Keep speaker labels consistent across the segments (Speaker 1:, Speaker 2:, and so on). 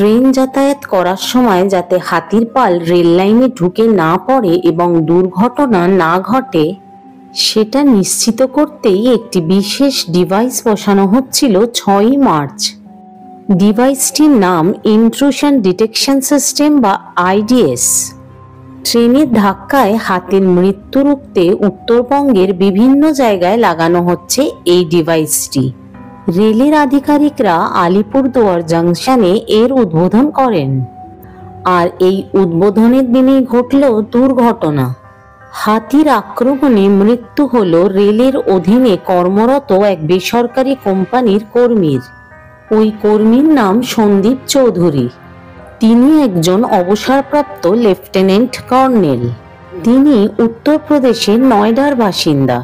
Speaker 1: Train যাতায়াত করার সময় যাতে হাতির পাল রেল লাইনে ঢুকে না পড়ে এবং দুর্ঘটনা না ঘটে সেটা নিশ্চিত করতেই একটি বিশেষ ডিভাইস বসানো হচ্ছিল 6ই মার্চ। ডিভাইসটির নাম ইন্ট্রুশন ডিটেকশন সিস্টেম বা আইডিএস। ট্রেনের ধাক্কায় হাতির মৃত্যু রুখতে উত্তরবঙ্গের বিভিন্ন জায়গায় লাগানো হচ্ছে এই ডিভাইসটি। রেলের আধিকারিকরা আলিপুরদুয়ার জংশনে এর উদ্বোধন করেন। আর এই উদ্বোধনের দিনেই ঘটল দুর্ঘটনা। হাতির আক্রমণে মৃত্যু হল রেলের অধীনে কর্মরত এক বেসরকারি কোম্পানির কর্মীর। ওই কর্মীর নাম সন্দীপ চৌধুরী। তিনি একজন অবসরপ্রাপ্ত লেফটেন্যান্ট কর্নেল। তিনি উত্তরপ্রদেশের নয়ডার বাসিন্দা।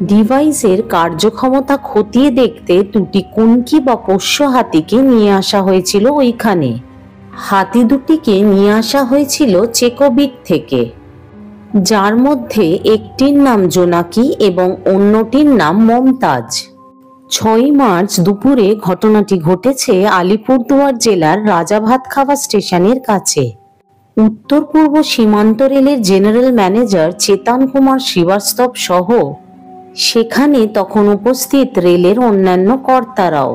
Speaker 1: ডিভাইসের কার্যক্ষমতা খতিয়ে দেখতে দুটি কুনকি বা পোষ্য হাতিকে নিয়ে আসা হয়েছিল ওইখানে। হাতি দুটিকে নিয়ে আসা হয়েছিল চেকোবিট থেকে, যার মধ্যে একটির নাম জোনাকি এবং অন্যটির নাম মমতাজ। 6ই মার্চ দুপুরে ঘটনাটি ঘটেছে আলিপুরদুয়ার জেলার রাজাভাতখাওয়া স্টেশনের কাছে। উত্তর পূর্ব সীমান্ত রেলের জেনারেল ম্যানেজার চেতন কুমার শ্রীবাস্তব সহ সেখানে তখন উপস্থিত রেলের অন্যান্য কর্তারাও।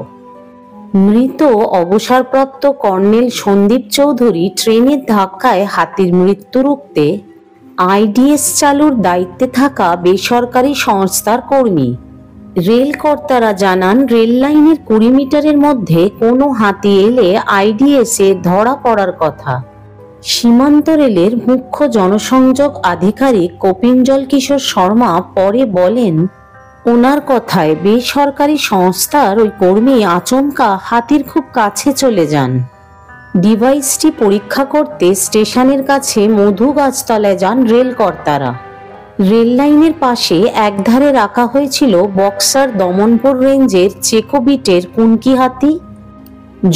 Speaker 1: মৃত অবসরপ্রাপ্ত কর্নেল সন্দীপ চৌধুরী ট্রেনের ধাক্কায় হাতির মৃত্যু রুখতে আইডিএস চালুর দায়িত্বে থাকা বেসরকারি সংস্থার কর্মী। রেল কর্তারা জানান, রেল লাইনের 20 মিটারের মধ্যে কোনো হাতি এলে আইডিএস এ ধরা পড়ার কথা। সীমান্ত রেলের মুখ্য জনসংযোগ আধিকারিক কপিঞ্জল কিশোর শর্মা পরে বলেন, ওনার কথায় বেসরকারি সংস্থার ওই কর্মী আচমকা হাতির খুব কাছে চলে যান। ডিভাইসটি পরীক্ষা করতে স্টেশনের কাছে মধু গাছতলায় যান রেল কর্তারা। রেল লাইনের পাশে একধারে রাখা হয়েছিল বক্সার দমনপুর রেঞ্জের চেকোবিটের কুনকি হাতি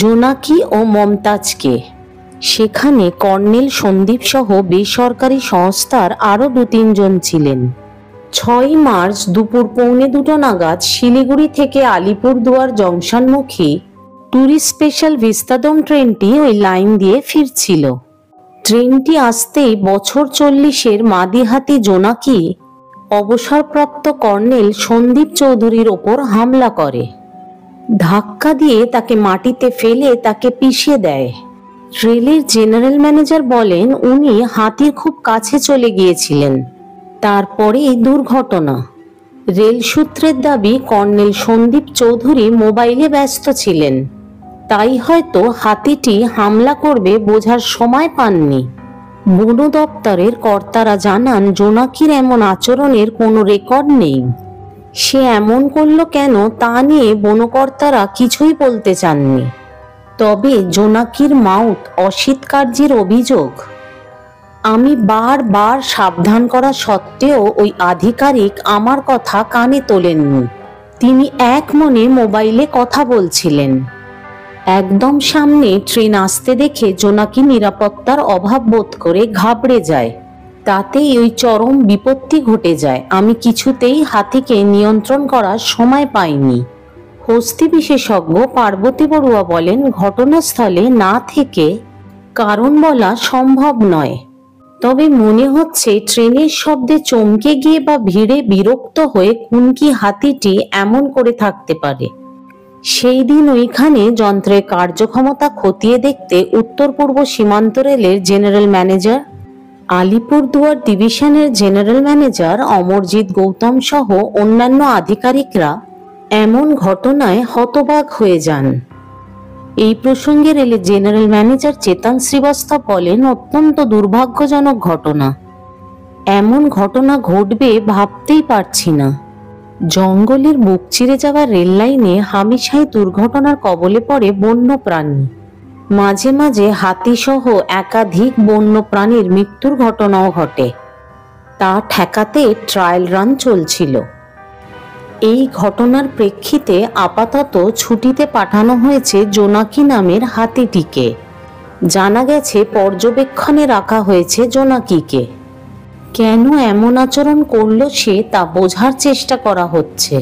Speaker 1: জোনাকি ও মমতাজকে। সেখানে কর্নেল সন্দীপ সহ বেসরকারি সংস্থার আরও 2-3 জন ছিলেন। 6ই মার্চ দুপুর 1:45 নাগাদ শিলিগুড়ি থেকে আলিপুরদুয়ার জংশনমুখী ট্যুরিস্ট স্পেশাল ভিস্তাডোম ট্রেনটি ওই লাইন দিয়ে ফিরছিল। ট্রেনটি আসতেই বছর 40-এর মাদি হাতি জোনাকি অবসরপ্রাপ্ত কর্নেল সন্দীপ চৌধুরীর ওপর হামলা করে। ধাক্কা দিয়ে তাকে মাটিতে ফেলে তাকে পিষে দেয়। রেলের জেনারেল ম্যানেজার বলেন, উনি হাতির খুব কাছে চলে গিয়েছিলেন, তারপরে এই দুর্ঘটনা। রেল সূত্রের দাবি, কর্নেল সন্দীপ চৌধুরী মোবাইলে ব্যস্ত ছিলেন, তাই হয়তো হাতিটি হামলা করবে বোঝার সময় পাননি। বন দপ্তরের কর্তারা জানান, জোনাকির এমন আচরণের কোনো রেকর্ড নেই। সে এমন করল কেন তা নিয়ে বনকর্তারা কিছুই বলতে চাননি। তবে জোনাকির মাউথ অশীতকার্যের অভিযোগ। আমি বারবার সাবধান করা সত্ত্বেও ওই আধিকারিক আমার কথা কানে তোলেননি। তিনি এক মনে মোবাইলে কথা বলছিলেন। একদম সামনে ট্রেন আসতে দেখে জোনাকি নিরাপত্তার অভাব বোধ করে ঘাবড়ে যায়। তাতেই ওই চরম বিপত্তি ঘটে যায়। আমি কিছুতেই হাতিকে নিয়ন্ত্রণ করার সময় পাইনি। হস্তি বিশেষজ্ঞ পার্বতী বড়ুয়া বলেন, ঘটনাস্থলে না থেকে কারণ বলা সম্ভব নয়। তবে মনে হচ্ছে ট্রেনের শব্দে চমকে গিয়ে বা ভিড়ে বিরক্ত হয়ে কুনকি হাতিটি এমন করে থাকতে পারে। সেই দিন ওইখানে যন্ত্রের কার্যক্ষমতা খতিয়ে দেখতে উত্তর পূর্ব সীমান্ত রেলের জেনারেল ম্যানেজার, আলিপুরদুয়ার ডিভিশনের জেনারেল ম্যানেজার অমরজিৎ গৌতম সহ অন্যান্য আধিকারিকরা এমন ঘটনায় হতবাক হয়ে যান। এই প্রসঙ্গে রেলের জেনারেল ম্যানেজার চেতন শ্রীবাস্তব বলেন, অত্যন্ত দুর্ভাগ্যজনক ঘটনা। এমন ঘটনা ঘটবে ভাবতেই পারছি না। জঙ্গলের বুক চিরে যাওয়া রেল লাইনে হামেশাই দুর্ঘটনার কবলে পড়ে বন্য প্রাণী। মাঝে মাঝে হাতিসহ একাধিক বন্য প্রাণীর মৃত্যুর ঘটনাও ঘটে। তা ঠেকাতে ট্রায়াল রান চলছিল। এই ঘটনার প্রেক্ষিতে আপাতত ছুটিতে পাঠানো হয়েছে জোনাকি নামের হাতিটিকে। জানা গেছে পর্যবেক্ষণে রাখা হয়েছে জোনাকিকে। কেন এমন আচরণ করল সে তা বোঝার চেষ্টা করা হচ্ছে।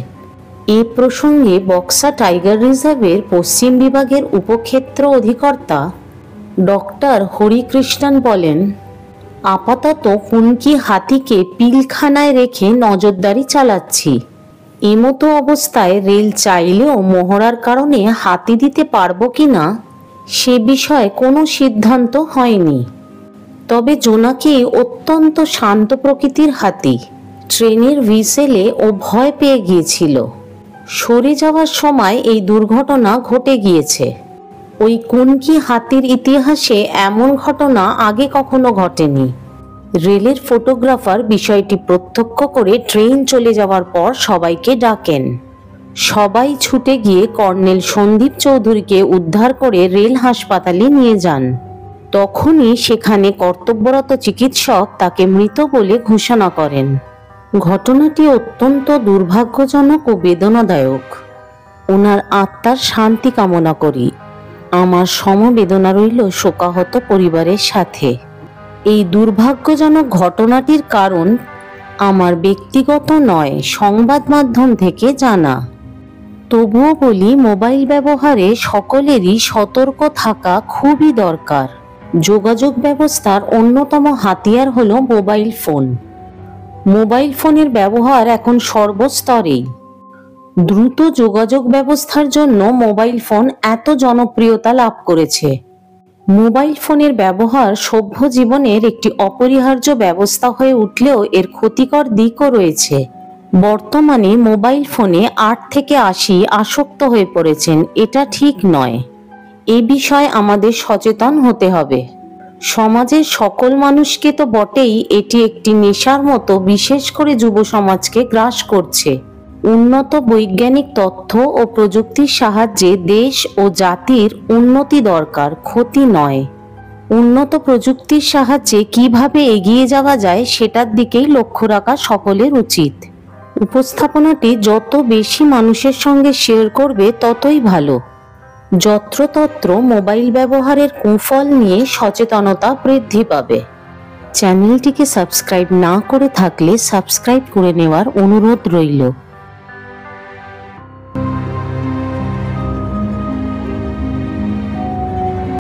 Speaker 1: এ প্রসঙ্গে বক্সা টাইগার রিজার্ভের পশ্চিম বিভাগের উপক্ষেত্র অধিকর্তা ডক্টর হরিকৃষ্ণন বলেন, আপাতত কুনকি হাতিকে পিলখানায় রেখে নজরদারি চালাচ্ছি। এমতো অবস্থায় রেল চাইলেও মহড়ার কারণে হাতি দিতে পারবো কিনা সে বিষয়ে কোনো সিদ্ধান্ত হয়নি। তবে জোনাকি অত্যন্ত শান্ত প্রকৃতির হাতি। ট্রেনের হুইসেলে ও ভয় পেয়ে গিয়েছিল। সরে যাওয়ার সময় এই দুর্ঘটনা ঘটে গিয়েছে। ওই কুনকি হাতির ইতিহাসে এমন ঘটনা আগে কখনো ঘটেনি। রেলের ফটোগ্রাফার বিষয়টি প্রত্যক্ষ করে ট্রেন চলে যাওয়ার পর সবাইকে ডাকেন। সবাই ছুটে গিয়ে কর্নেল সন্দীপ চৌধুরীকে উদ্ধার করে রেল হাসপাতালে নিয়ে যান। তখনই সেখানে কর্তব্যরত চিকিৎসক তাকে মৃত বলে ঘোষণা করেন। ঘটনাটি অত্যন্ত দুর্ভাগ্যজনক ও বেদনাদায়ক। ওনার আত্মার শান্তি কামনা করি। আমার সমবেদনা রইল শোকাহত পরিবারের সাথে। এই দুর্ভাগ্যজনক ঘটনাটির কারণ আমার ব্যক্তিগত নয়, সংবাদ মাধ্যম থেকে জানা। তবুও বলি, মোবাইল ব্যবহারে সকলেরই সতর্ক থাকা খুবই দরকার। যোগাযোগ ব্যবস্থার অন্যতম হাতিয়ার হলো মোবাইল ফোন। মোবাইল ফোনের ব্যবহার এখন সর্বস্তরেই। দ্রুত যোগাযোগ ব্যবস্থার জন্য মোবাইল ফোন এত জনপ্রিয়তা লাভ করেছে। মোবাইল ফোনের ব্যবহার সভ্য জীবনের একটি অপরিহার্য ব্যবস্থা হয়ে উঠলেও এর ক্ষতিকর দিকও রয়েছে। বর্তমানে মোবাইল ফোনে 8 থেকে 80 আসক্ত হয়ে পড়েছেন, এটা ঠিক নয়। এ বিষয়ে আমাদের সচেতন হতে হবে। সমাজের সকল মানুষকে তো বটেই, এটি একটি নেশার মতো বিশেষ করে যুব সমাজকে গ্রাস করছে। উন্নত বৈজ্ঞানিক তথ্য ও প্রযুক্তির সাহায্যে দেশ ও জাতির উন্নতি দরকার, ক্ষতি নয়। উন্নত প্রযুক্তির সাহায্যে কিভাবে এগিয়ে যাওয়া যায় সেটার দিকেই লক্ষ্য রাখা সকলের উচিত। উপস্থাপনাটি যত বেশি মানুষের সঙ্গে শেয়ার করবে ততই ভালো। যত্রতত্র মোবাইল ব্যবহারের কুফল নিয়ে সচেতনতা বৃদ্ধি পাবে। চ্যানেলটিকে সাবস্ক্রাইব না করে থাকলে সাবস্ক্রাইব করে নেওয়ার অনুরোধ রইল।